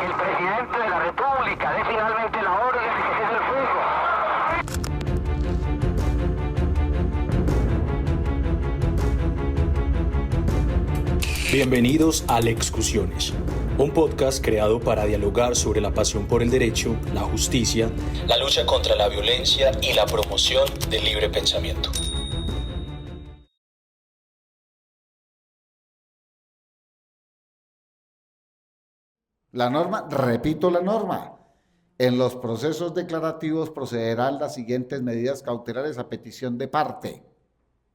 que el presidente de la República dé finalmente la orden de que cese el fuego. Bienvenidos a Lexcusiones, un podcast creado para dialogar sobre la pasión por el derecho, la justicia, la lucha contra la violencia y la promoción del libre pensamiento. La norma, repito la norma. En los procesos declarativos procederán las siguientes medidas cautelares a petición de parte.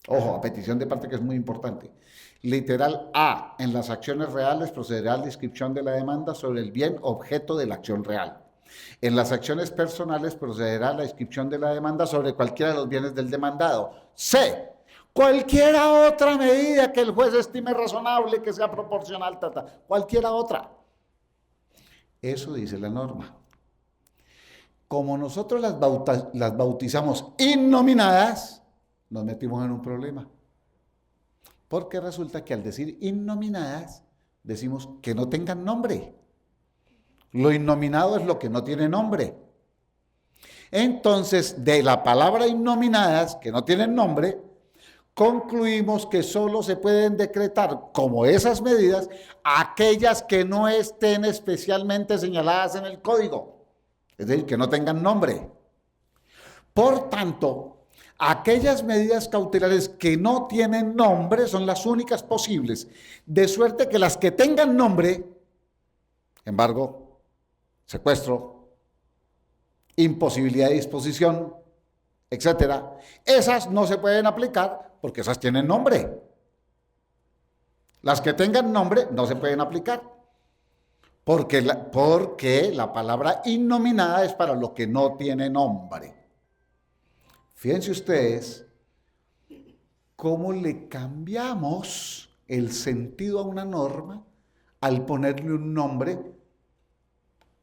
Ojo, a petición de parte, que es muy importante. Literal A. En las acciones reales procederá la inscripción de la demanda sobre el bien objeto de la acción real. En las acciones personales procederá la inscripción de la demanda sobre cualquiera de los bienes del demandado. C. Cualquiera otra medida que el juez estime razonable, que sea proporcional, cualquiera otra. Eso dice la norma. Como nosotros las bautizamos innominadas, nos metimos en un problema. Porque resulta que al decir innominadas, decimos que no tengan nombre. Lo innominado es lo que no tiene nombre. Entonces, de la palabra innominadas, que no tienen nombre, concluimos que solo se pueden decretar como esas medidas aquellas que no estén especialmente señaladas en el código, es decir, que no tengan nombre. Por tanto, aquellas medidas cautelares que no tienen nombre son las únicas posibles, de suerte que las que tengan nombre, embargo, secuestro, imposibilidad de disposición, etcétera, esas no se pueden aplicar porque esas tienen nombre. Las que tengan nombre no se pueden aplicar porque la palabra innominada es para lo que no tiene nombre. Fíjense ustedes cómo le cambiamos el sentido a una norma al ponerle un nombre.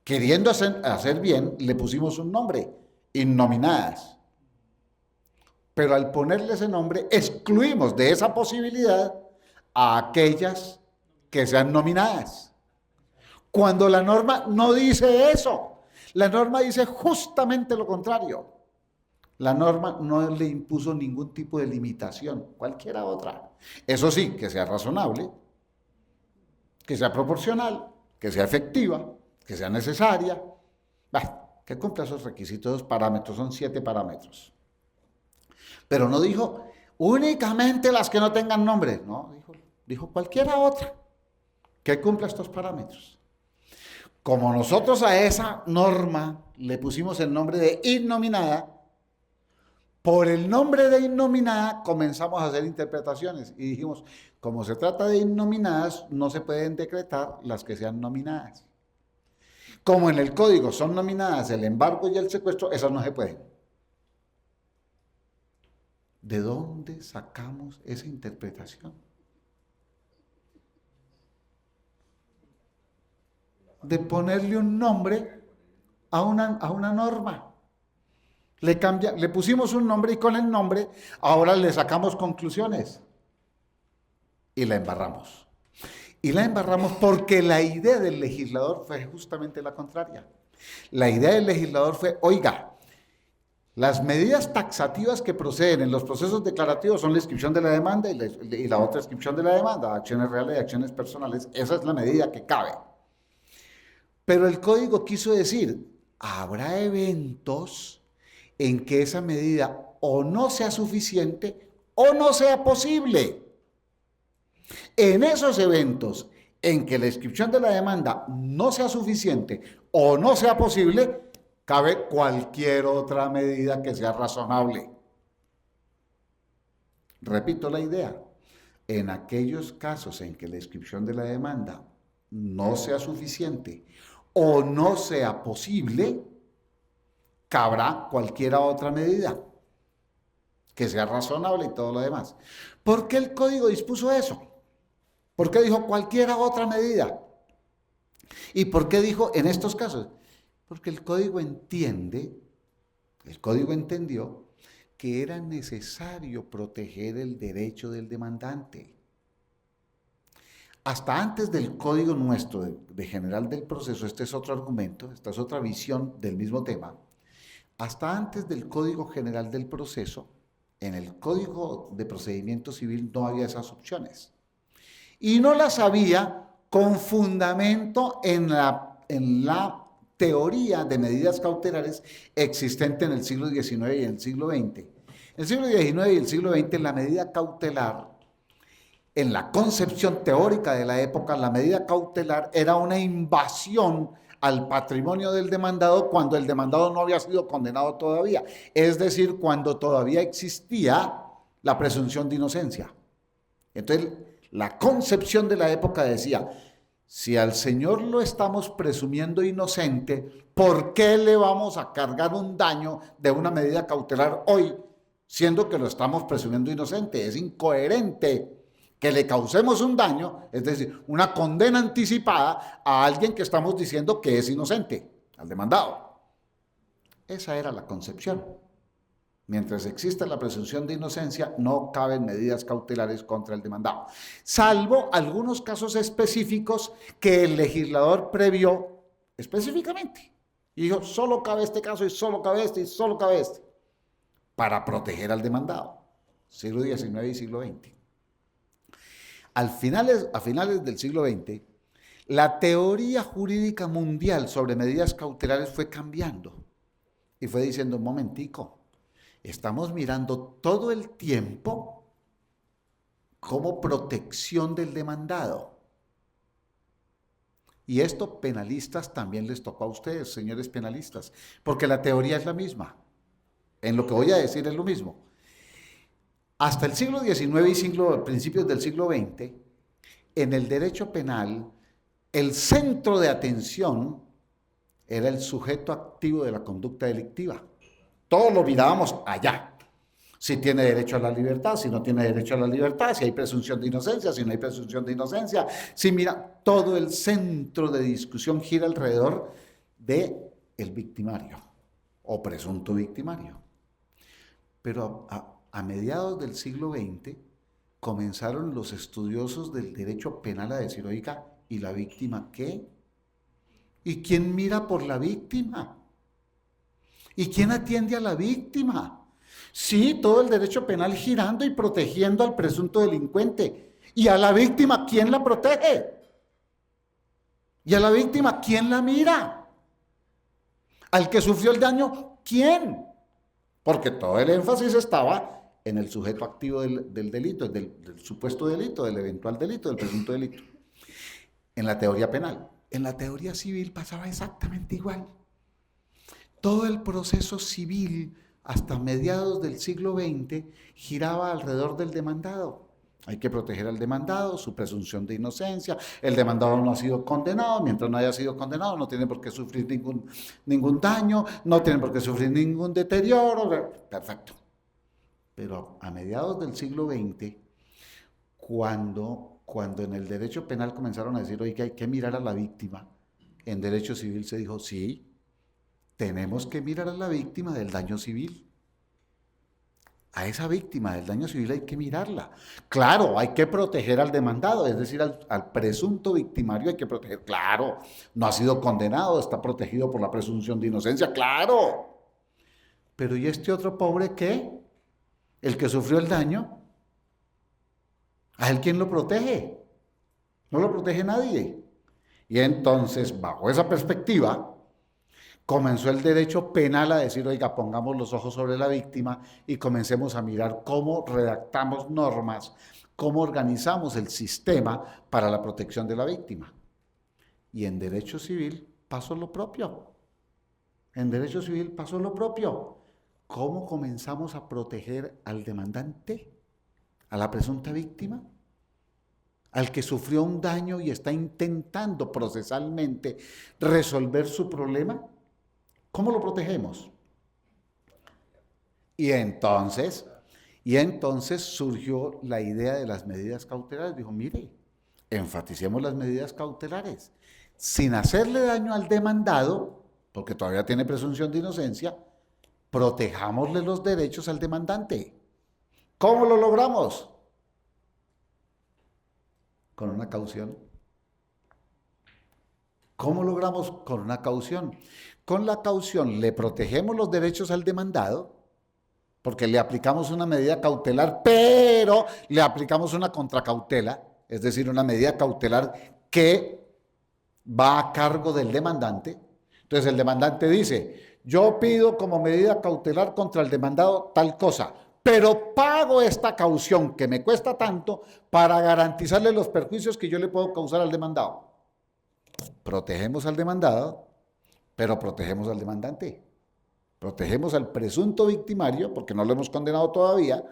Queriendo hacer bien, le pusimos un nombre, innominadas. Pero al ponerle ese nombre, excluimos de esa posibilidad a aquellas que sean nominadas. Cuando la norma no dice eso, la norma dice justamente lo contrario. La norma no le impuso ningún tipo de limitación, cualquiera otra. Eso sí, que sea razonable, que sea proporcional, que sea efectiva, que sea necesaria, que cumpla esos requisitos, esos parámetros, son 7 parámetros. Pero no dijo únicamente las que no tengan nombre, no, dijo cualquiera otra que cumpla estos parámetros. Como nosotros a esa norma le pusimos el nombre de innominada, por el nombre de innominada comenzamos a hacer interpretaciones y dijimos, como se trata de innominadas, no se pueden decretar las que sean nominadas. Como en el código son nominadas el embargo y el secuestro, esas no se pueden. ¿De dónde sacamos esa interpretación? De ponerle un nombre a una norma. Le pusimos un nombre y con el nombre ahora le sacamos conclusiones y la embarramos. Y la embarramos porque la idea del legislador fue justamente la contraria. La idea del legislador fue, oiga, las medidas taxativas que proceden en los procesos declarativos son la inscripción de la demanda y la otra inscripción de la demanda, acciones reales y acciones personales. Esa es la medida que cabe. Pero el código quiso decir, habrá eventos en que esa medida o no sea suficiente o no sea posible. En esos eventos en que la inscripción de la demanda no sea suficiente o no sea posible, cabe cualquier otra medida que sea razonable. Repito la idea. En aquellos casos en que la inscripción de la demanda no sea suficiente o no sea posible, cabrá cualquier otra medida que sea razonable y todo lo demás. ¿Por qué el código dispuso eso? ¿Por qué dijo cualquier otra medida? ¿Y por qué dijo en estos casos? Porque el código entendió que era necesario proteger el derecho del demandante. Hasta antes del código nuestro de general del proceso, este es otro argumento, esta es otra visión del mismo tema. Hasta antes del Código General del Proceso, en el Código de Procedimiento Civil no había esas opciones. Y no las había con fundamento en la teoría de medidas cautelares existente en el siglo XIX y en el siglo XX. En el siglo XIX y el siglo XX, la medida cautelar, en la concepción teórica de la época, la medida cautelar era una invasión al patrimonio del demandado cuando el demandado no había sido condenado todavía, es decir, cuando todavía existía la presunción de inocencia. Entonces, la concepción de la época decía, si al señor lo estamos presumiendo inocente, ¿por qué le vamos a cargar un daño de una medida cautelar hoy, siendo que lo estamos presumiendo inocente? Es incoherente que le causemos un daño, es decir, una condena anticipada a alguien que estamos diciendo que es inocente, al demandado. Esa era la concepción. Mientras exista la presunción de inocencia, no caben medidas cautelares contra el demandado, salvo algunos casos específicos que el legislador previó específicamente. Y dijo, solo cabe este caso, y solo cabe este, y solo cabe este, para proteger al demandado. Siglo XIX y siglo XX. A finales del siglo XX, la teoría jurídica mundial sobre medidas cautelares fue cambiando y fue diciendo, un momentico, estamos mirando todo el tiempo como protección del demandado. Y esto penalistas también les tocó a ustedes, señores penalistas, porque la teoría es la misma. En lo que voy a decir es lo mismo. Hasta el siglo XIX y principios del siglo XX, en el derecho penal, el centro de atención era el sujeto activo de la conducta delictiva. Todos lo mirábamos allá. Si tiene derecho a la libertad, si no tiene derecho a la libertad, si hay presunción de inocencia, si no hay presunción de inocencia. Si mira, todo el centro de discusión gira alrededor del victimario o presunto victimario. Pero a mediados del siglo XX comenzaron los estudiosos del derecho penal a decir, oiga, ¿y la víctima qué? ¿Y quién mira por la víctima? ¿Y quién atiende a la víctima? Sí, todo el derecho penal girando y protegiendo al presunto delincuente. ¿Y a la víctima quién la protege? ¿Y a la víctima quién la mira? ¿Al que sufrió el daño, quién? Porque todo el énfasis estaba en el sujeto activo del delito, del supuesto delito, del eventual delito, del presunto delito. En la teoría penal. En la teoría civil pasaba exactamente igual. Todo el proceso civil hasta mediados del siglo XX giraba alrededor del demandado. Hay que proteger al demandado, su presunción de inocencia. El demandado no ha sido condenado. Mientras no haya sido condenado, no tiene por qué sufrir ningún daño, no tiene por qué sufrir ningún deterioro. Perfecto. Pero a mediados del siglo XX, cuando en el derecho penal comenzaron a decir, oye, que hay que mirar a la víctima, en derecho civil se dijo, sí, tenemos que mirar a la víctima del daño civil. A esa víctima del daño civil hay que mirarla. Claro, hay que proteger al demandado, es decir, al presunto victimario hay que proteger. Claro, no ha sido condenado, está protegido por la presunción de inocencia, claro. Pero ¿y este otro pobre qué? El que sufrió el daño, ¿a él quién lo protege? No lo protege nadie. Y entonces, bajo esa perspectiva, comenzó el derecho penal a decir, oiga, pongamos los ojos sobre la víctima y comencemos a mirar cómo redactamos normas, cómo organizamos el sistema para la protección de la víctima. Y en derecho civil pasó lo propio. En derecho civil pasó lo propio. ¿Cómo comenzamos a proteger al demandante, a la presunta víctima, al que sufrió un daño y está intentando procesalmente resolver su problema? ¿Cómo lo protegemos? Y entonces surgió la idea de las medidas cautelares. Dijo, mire, enfaticemos las medidas cautelares, sin hacerle daño al demandado, porque todavía tiene presunción de inocencia, protejámosle los derechos al demandante. ¿Cómo lo logramos? Con una caución. ¿Cómo logramos? Con una caución. Con la caución le protegemos los derechos al demandado, porque le aplicamos una medida cautelar, pero le aplicamos una contracautela, es decir, una medida cautelar que va a cargo del demandante. Entonces el demandante dice, yo pido como medida cautelar contra el demandado tal cosa, pero pago esta caución que me cuesta tanto para garantizarle los perjuicios que yo le puedo causar al demandado. Protegemos al demandado, pero protegemos al demandante. Protegemos al presunto victimario, porque no lo hemos condenado todavía,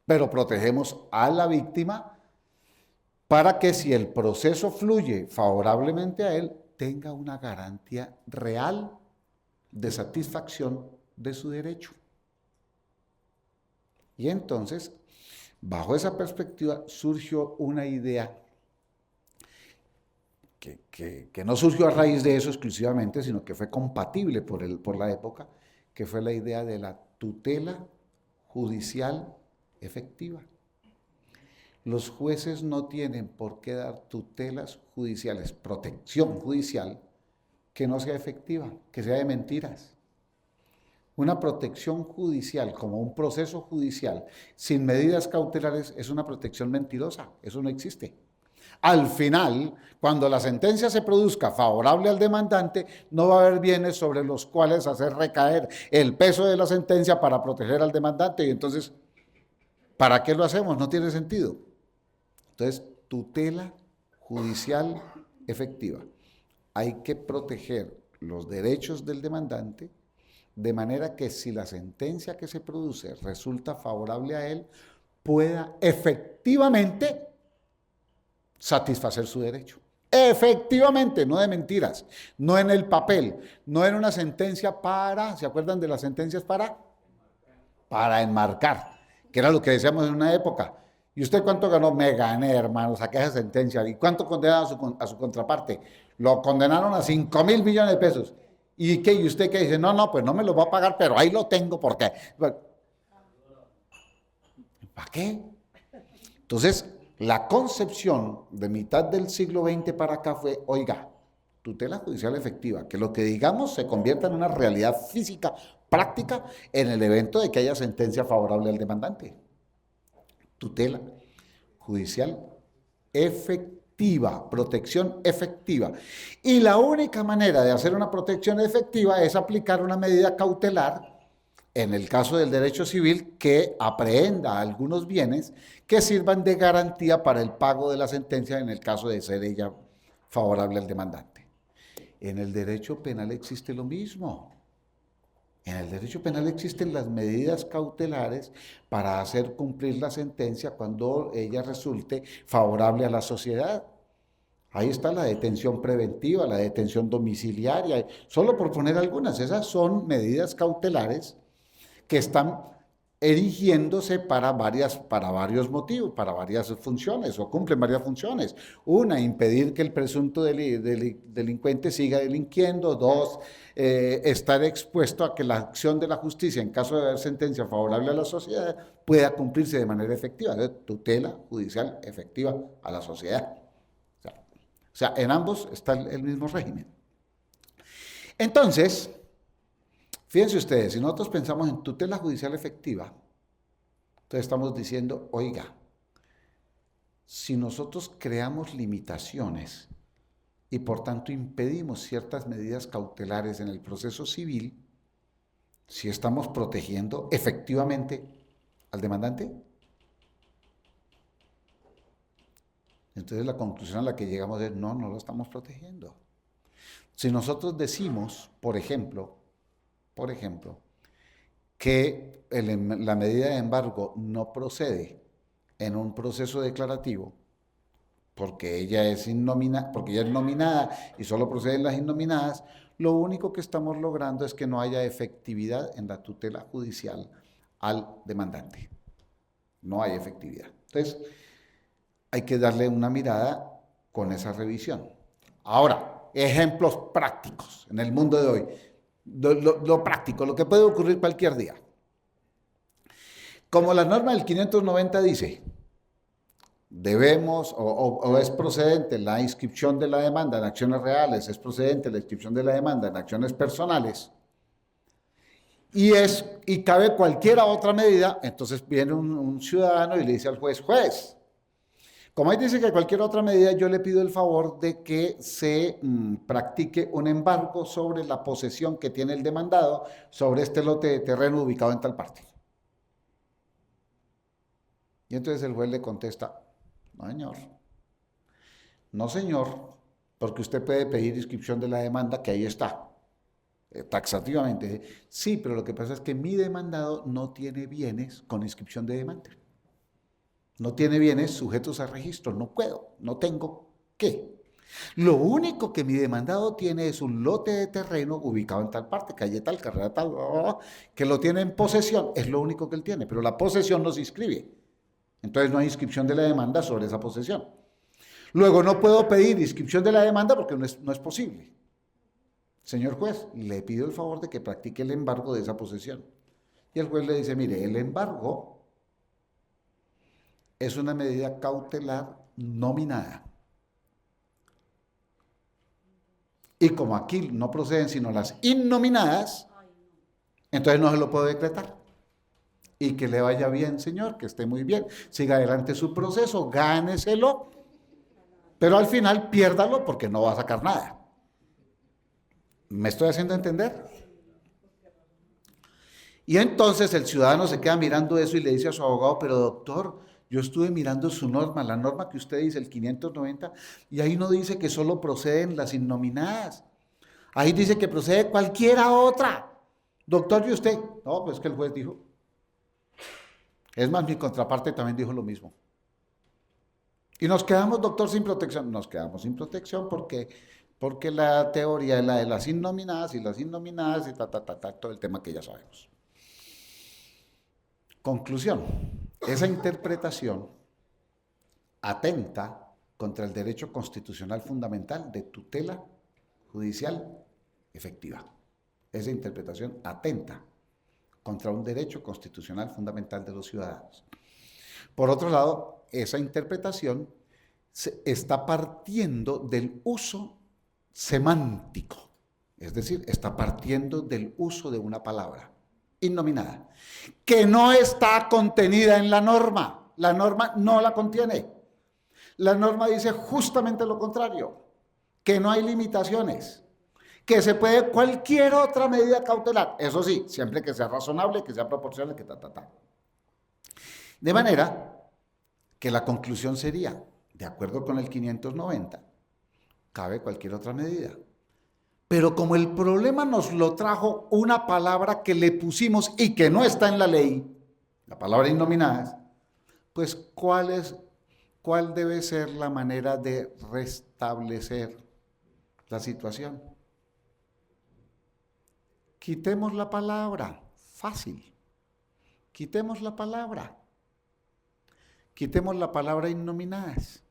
pero protegemos a la víctima para que si el proceso fluye favorablemente a él, tenga una garantía real de satisfacción de su derecho. Y entonces, bajo esa perspectiva, surgió una idea que no surgió a raíz de eso exclusivamente, sino que fue compatible por la época, que fue la idea de la tutela judicial efectiva. Los jueces no tienen por qué dar tutelas judiciales, protección judicial, que no sea efectiva, que sea de mentiras. Una protección judicial, como un proceso judicial, sin medidas cautelares, es una protección mentirosa, eso no existe. Al final, cuando la sentencia se produzca favorable al demandante, no va a haber bienes sobre los cuales hacer recaer el peso de la sentencia para proteger al demandante. Y entonces, ¿para qué lo hacemos? No tiene sentido. Entonces, tutela judicial efectiva. Hay que proteger los derechos del demandante de manera que si la sentencia que se produce resulta favorable a él, pueda efectivamente satisfacer su derecho. Efectivamente, no de mentiras, no en el papel, no en una sentencia para, ¿se acuerdan de las sentencias para? Para enmarcar, que era lo que decíamos en una época. ¿Y usted cuánto ganó? Me gané, hermano, saqué esa sentencia. ¿Y cuánto condenaron a su contraparte? Lo condenaron a 5.000 millones de pesos. ¿Y qué? ¿Y usted qué dice? No, pues no me lo va a pagar, pero ahí lo tengo, porque ¿para qué? Entonces, la concepción de mitad del siglo XX para acá fue, oiga, tutela judicial efectiva, que lo que digamos se convierta en una realidad física, práctica, en el evento de que haya sentencia favorable al demandante. Tutela judicial efectiva, protección efectiva. Y la única manera de hacer una protección efectiva es aplicar una medida cautelar, en el caso del derecho civil, que aprehenda algunos bienes que sirvan de garantía para el pago de la sentencia en el caso de ser ella favorable al demandante. En el derecho penal existe lo mismo. En el derecho penal existen las medidas cautelares para hacer cumplir la sentencia cuando ella resulte favorable a la sociedad. Ahí está la detención preventiva, la detención domiciliaria, solo por poner algunas. Esas son medidas cautelares que están erigiéndose para varios motivos, para varias funciones, o cumplen varias funciones. Una, impedir que el presunto delincuente siga delinquiendo. Dos, estar expuesto a que la acción de la justicia, en caso de haber sentencia favorable a la sociedad, pueda cumplirse de manera efectiva. Tutela judicial efectiva a la sociedad. O sea, en ambos está el mismo régimen. Entonces, fíjense ustedes, si nosotros pensamos en tutela judicial efectiva, entonces estamos diciendo, oiga, si nosotros creamos limitaciones y por tanto impedimos ciertas medidas cautelares en el proceso civil, si estamos protegiendo efectivamente al demandante. Entonces la conclusión a la que llegamos es, no lo estamos protegiendo. Si nosotros decimos, por ejemplo, que la medida de embargo no procede en un proceso declarativo, porque ella es nominada y solo proceden las innominadas, lo único que estamos logrando es que no haya efectividad en la tutela judicial al demandante. No hay efectividad. Entonces, hay que darle una mirada con esa revisión. Ahora, ejemplos prácticos en el mundo de hoy. Lo práctico, lo que puede ocurrir cualquier día. Como la norma del 590 dice, debemos o es procedente la inscripción de la demanda en acciones reales, es procedente la inscripción de la demanda en acciones personales, y cabe cualquier otra medida, entonces viene un ciudadano y le dice al juez, juez, como ahí dice que cualquier otra medida, yo le pido el favor de que se practique un embargo sobre la posesión que tiene el demandado sobre este lote de terreno ubicado en tal parte. Y entonces el juez le contesta, no señor, no señor, porque usted puede pedir inscripción de la demanda que ahí está. Taxativamente, sí, pero lo que pasa es que mi demandado no tiene bienes con inscripción de demanda. No tiene bienes sujetos a registro, no puedo, no tengo qué. Lo único que mi demandado tiene es un lote de terreno ubicado en tal parte, calle tal, carrera tal, que lo tiene en posesión, es lo único que él tiene, pero la posesión no se inscribe. Entonces no hay inscripción de la demanda sobre esa posesión. Luego no puedo pedir inscripción de la demanda porque no es posible. Señor juez, le pido el favor de que practique el embargo de esa posesión. Y el juez le dice, mire, el embargo es una medida cautelar nominada. Y como aquí no proceden sino las innominadas, entonces no se lo puedo decretar. Y que le vaya bien, señor, que esté muy bien. Siga adelante su proceso, gáneselo, pero al final piérdalo porque no va a sacar nada. ¿Me estoy haciendo entender? Y entonces el ciudadano se queda mirando eso y le dice a su abogado, pero doctor, yo estuve mirando su norma, la norma que usted dice, el 590, y ahí no dice que solo proceden las innominadas. Ahí dice que procede cualquiera otra. Doctor, ¿y usted? No, pues que el juez dijo. Es más, mi contraparte también dijo lo mismo. Y nos quedamos, doctor, sin protección. Nos quedamos sin protección porque la teoría es la de las innominadas y todo el tema que ya sabemos. Conclusión, esa interpretación atenta contra el derecho constitucional fundamental de tutela judicial efectiva. Esa interpretación atenta contra un derecho constitucional fundamental de los ciudadanos. Por otro lado, esa interpretación está partiendo del uso semántico, es decir, está partiendo del uso de una palabra innominada, que no está contenida en la norma no la contiene, la norma dice justamente lo contrario, que no hay limitaciones, que se puede cualquier otra medida cautelar, eso sí, siempre que sea razonable, que sea proporcional, que De manera que la conclusión sería, de acuerdo con el 590, cabe cualquier otra medida. Pero como el problema nos lo trajo una palabra que le pusimos y que no está en la ley, la palabra innominadas, pues ¿cuál debe ser la manera de restablecer la situación? Quitemos la palabra, fácil. Quitemos la palabra innominadas.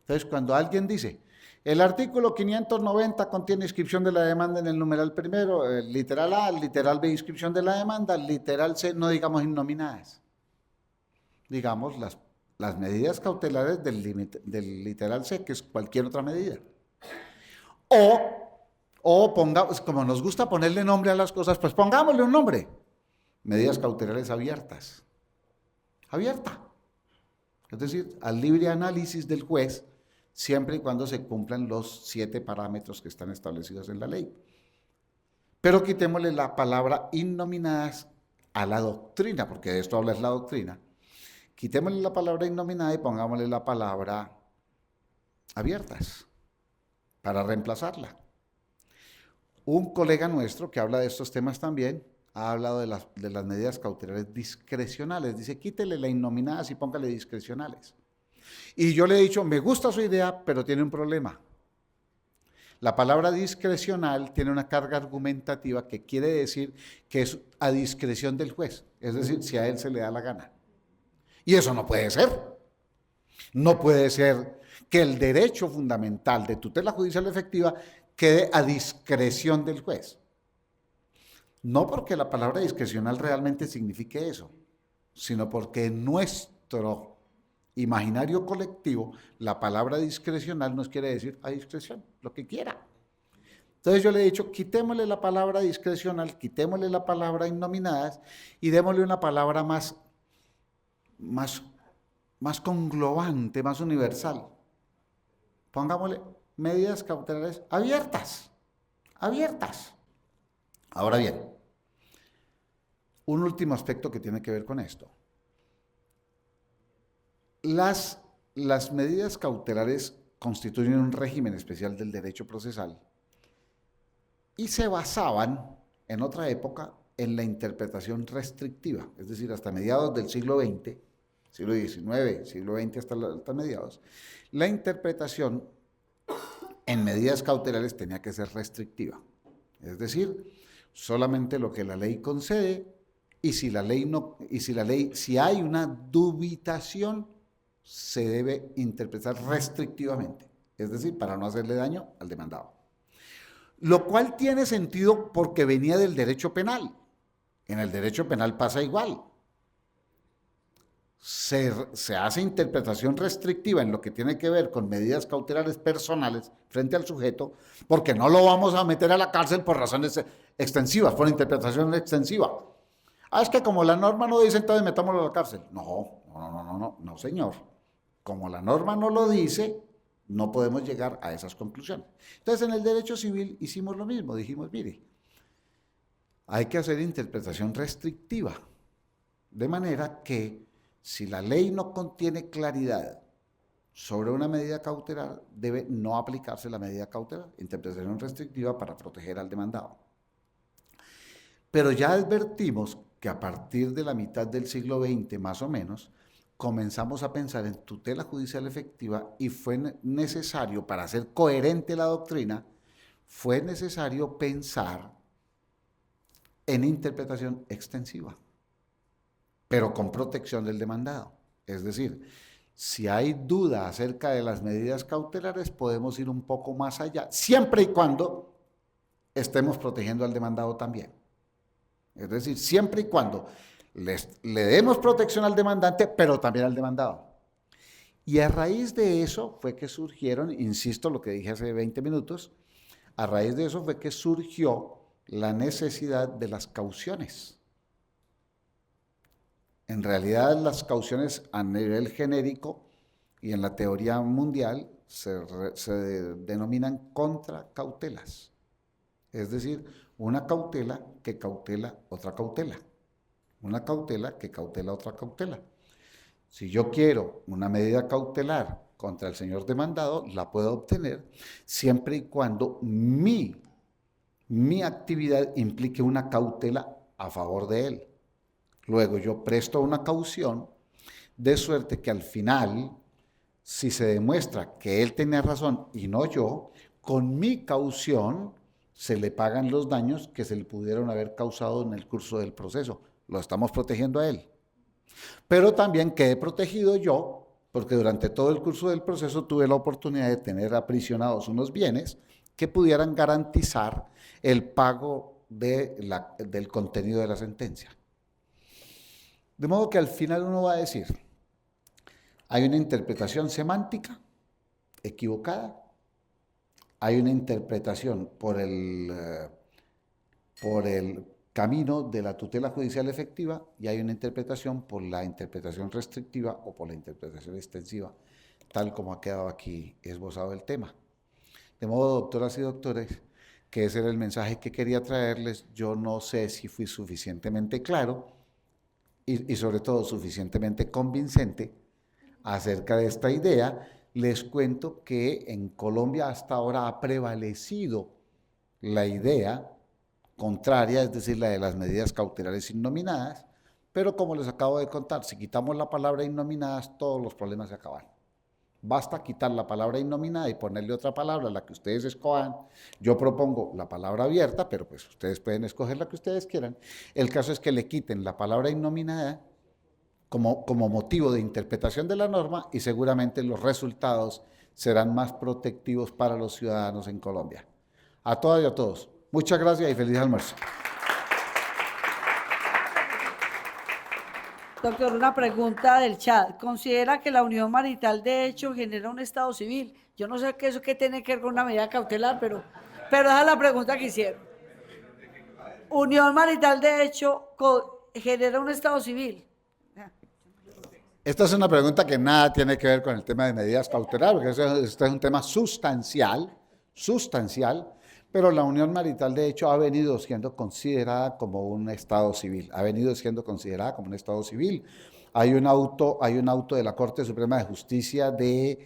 Entonces, cuando alguien dice, el artículo 590 contiene inscripción de la demanda en el numeral primero, el literal A, el literal B, inscripción de la demanda, el literal C, no digamos innominadas. Digamos las medidas cautelares del literal C, que es cualquier otra medida. O pongamos, como nos gusta ponerle nombre a las cosas, pues pongámosle un nombre. Medidas cautelares abiertas. Abierta. Es decir, al libre análisis del juez, siempre y cuando se cumplan los 7 parámetros que están establecidos en la ley. Pero quitémosle la palabra innominadas a la doctrina, porque de esto habla es la doctrina. Quitémosle la palabra innominada y pongámosle la palabra abiertas, para reemplazarla. Un colega nuestro que habla de estos temas también, ha hablado de las medidas cautelares discrecionales. Dice, quítele la innominadas y póngale discrecionales. Y yo le he dicho, me gusta su idea, pero tiene un problema. La palabra discrecional tiene una carga argumentativa que quiere decir que es a discreción del juez, es decir, si a él se le da la gana. Y eso no puede ser. No puede ser que el derecho fundamental de tutela judicial efectiva quede a discreción del juez. No porque la palabra discrecional realmente signifique eso, sino porque nuestro imaginario colectivo, la palabra discrecional nos quiere decir a discreción, lo que quiera. Entonces yo le he dicho, quitémosle la palabra discrecional, quitémosle la palabra innominadas y démosle una palabra más conglobante, más universal. Pongámosle medidas cautelares abiertas. Ahora bien, un último aspecto que tiene que ver con esto. Las medidas cautelares constituyen un régimen especial del derecho procesal y se basaban en otra época en la interpretación restrictiva, es decir, hasta mediados del siglo XX, siglo XIX, siglo XX hasta mediados, la interpretación en medidas cautelares tenía que ser restrictiva, es decir, solamente lo que la ley concede y si hay una dubitación, se debe interpretar restrictivamente, es decir, para no hacerle daño al demandado. Lo cual tiene sentido porque venía del derecho penal. En el derecho penal pasa igual. Se hace interpretación restrictiva en lo que tiene que ver con medidas cautelares personales frente al sujeto, porque no lo vamos a meter a la cárcel por razones extensivas, por interpretación extensiva. Es que como la norma no dice, entonces metámoslo a la cárcel. No, señor. Como la norma no lo dice, no podemos llegar a esas conclusiones. Entonces, en el derecho civil hicimos lo mismo. Dijimos, mire, hay que hacer interpretación restrictiva, de manera que si la ley no contiene claridad sobre una medida cautelar, debe no aplicarse la medida cautelar, interpretación restrictiva para proteger al demandado. Pero ya advertimos que a partir de la mitad del siglo XX, más o menos, comenzamos a pensar en tutela judicial efectiva y fue necesario, para hacer coherente la doctrina, fue necesario pensar en interpretación extensiva, pero con protección del demandado. Es decir, si hay duda acerca de las medidas cautelares, podemos ir un poco más allá, siempre y cuando estemos protegiendo al demandado también. Es decir, siempre y cuando le demos protección al demandante, pero también al demandado. Y a raíz de eso fue que surgieron, insisto lo que dije hace 20 minutos, a raíz de eso fue que surgió la necesidad de las cauciones. En realidad las cauciones a nivel genérico y en la teoría mundial se denominan contracautelas. Es decir, una cautela que cautela otra cautela. Una cautela que cautela otra cautela. Si yo quiero una medida cautelar contra el señor demandado, la puedo obtener siempre y cuando mi actividad implique una cautela a favor de él. Luego yo presto una caución de suerte que al final, si se demuestra que él tenía razón y no yo, con mi caución se le pagan los daños que se le pudieron haber causado en el curso del proceso. Lo estamos protegiendo a él. Pero también quedé protegido yo, porque durante todo el curso del proceso tuve la oportunidad de tener aprisionados unos bienes que pudieran garantizar el pago del contenido de la sentencia. De modo que al final uno va a decir, hay una interpretación semántica equivocada, hay una interpretación por el camino de la tutela judicial efectiva y hay una interpretación por la interpretación restrictiva o por la interpretación extensiva, tal como ha quedado aquí esbozado el tema. De modo, doctoras y doctores, que ese era el mensaje que quería traerles. Yo no sé si fui suficientemente claro y sobre todo suficientemente convincente acerca de esta idea. Les cuento que en Colombia hasta ahora ha prevalecido la idea contraria, es decir, la de las medidas cautelares innominadas, pero como les acabo de contar, si quitamos la palabra innominadas, todos los problemas se acaban. Basta quitar la palabra innominada y ponerle otra palabra, la que ustedes escojan. Yo propongo la palabra abierta, pero pues ustedes pueden escoger la que ustedes quieran. El caso es que le quiten la palabra innominada como motivo de interpretación de la norma y seguramente los resultados serán más protectivos para los ciudadanos en Colombia. A todas y a todos, muchas gracias y feliz almuerzo. Doctor, una pregunta del chat. ¿Considera que la unión marital de hecho genera un estado civil? Yo no sé qué eso que tiene que ver con una medida cautelar, pero esa es la pregunta que hicieron. Unión marital de hecho genera un estado civil. Esta es una pregunta que nada tiene que ver con el tema de medidas cautelares, porque este es un tema sustancial, pero la unión marital de hecho ha venido siendo considerada como un estado civil, Hay un auto de la Corte Suprema de Justicia del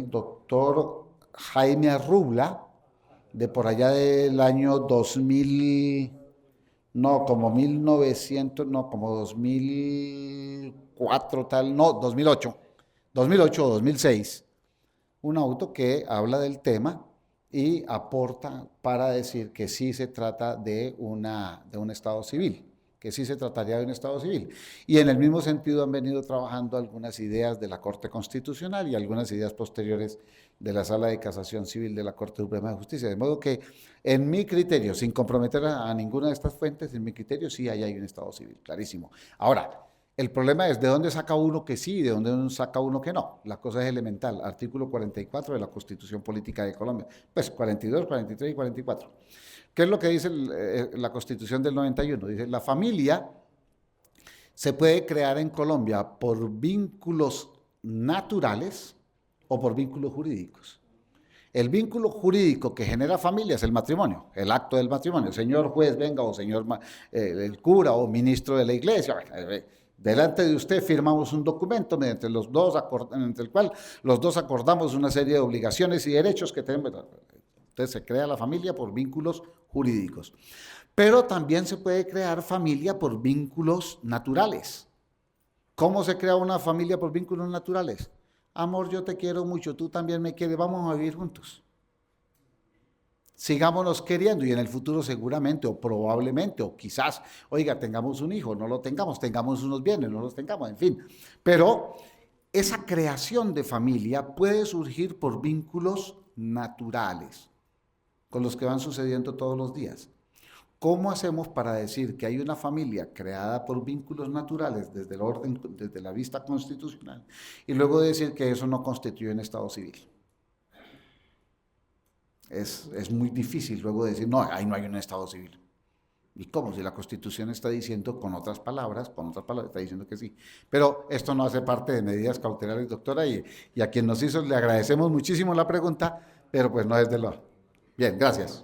doctor Jaime Rubla, de por allá del año 2000, no, como 1900, no, como 2004, tal, no, 2008 o 2006, un auto que habla del tema y aporta para decir que sí se trata de un estado civil, que sí se trataría de un estado civil. Y en el mismo sentido han venido trabajando algunas ideas de la Corte Constitucional y algunas ideas posteriores de la Sala de Casación Civil de la Corte Suprema de Justicia. De modo que, en mi criterio, sin comprometer a ninguna de estas fuentes, en mi criterio sí hay un estado civil, clarísimo. Ahora, el problema es de dónde saca uno que sí y de dónde saca uno que no. La cosa es elemental. Artículo 44 de la Constitución Política de Colombia. Pues 42, 43 y 44. ¿Qué es lo que dice la Constitución del 91? Dice, la familia se puede crear en Colombia por vínculos naturales o por vínculos jurídicos. El vínculo jurídico que genera familia es el matrimonio, el acto del matrimonio. Señor juez, venga, o señor el cura o ministro de la iglesia, delante de usted firmamos un documento mediante el cual los dos acordamos una serie de obligaciones y derechos que tenemos. Entonces se crea la familia por vínculos jurídicos. Pero también se puede crear familia por vínculos naturales. ¿Cómo se crea una familia por vínculos naturales? Amor, yo te quiero mucho, tú también me quieres, vamos a vivir juntos. Sigámonos queriendo y en el futuro seguramente o probablemente o quizás, oiga, tengamos un hijo, no lo tengamos unos bienes, no los tengamos, en fin. Pero esa creación de familia puede surgir por vínculos naturales, con los que van sucediendo todos los días. ¿Cómo hacemos para decir que hay una familia creada por vínculos naturales desde el orden, desde la vista constitucional, y luego decir que eso no constituye un estado civil? Es muy difícil luego decir, no, ahí no hay un estado civil. ¿Y cómo? Si la Constitución está diciendo con otras palabras, está diciendo que sí. Pero esto no hace parte de medidas cautelares, doctora, y a quien nos hizo le agradecemos muchísimo la pregunta, pero pues no es de lo... Bien, gracias.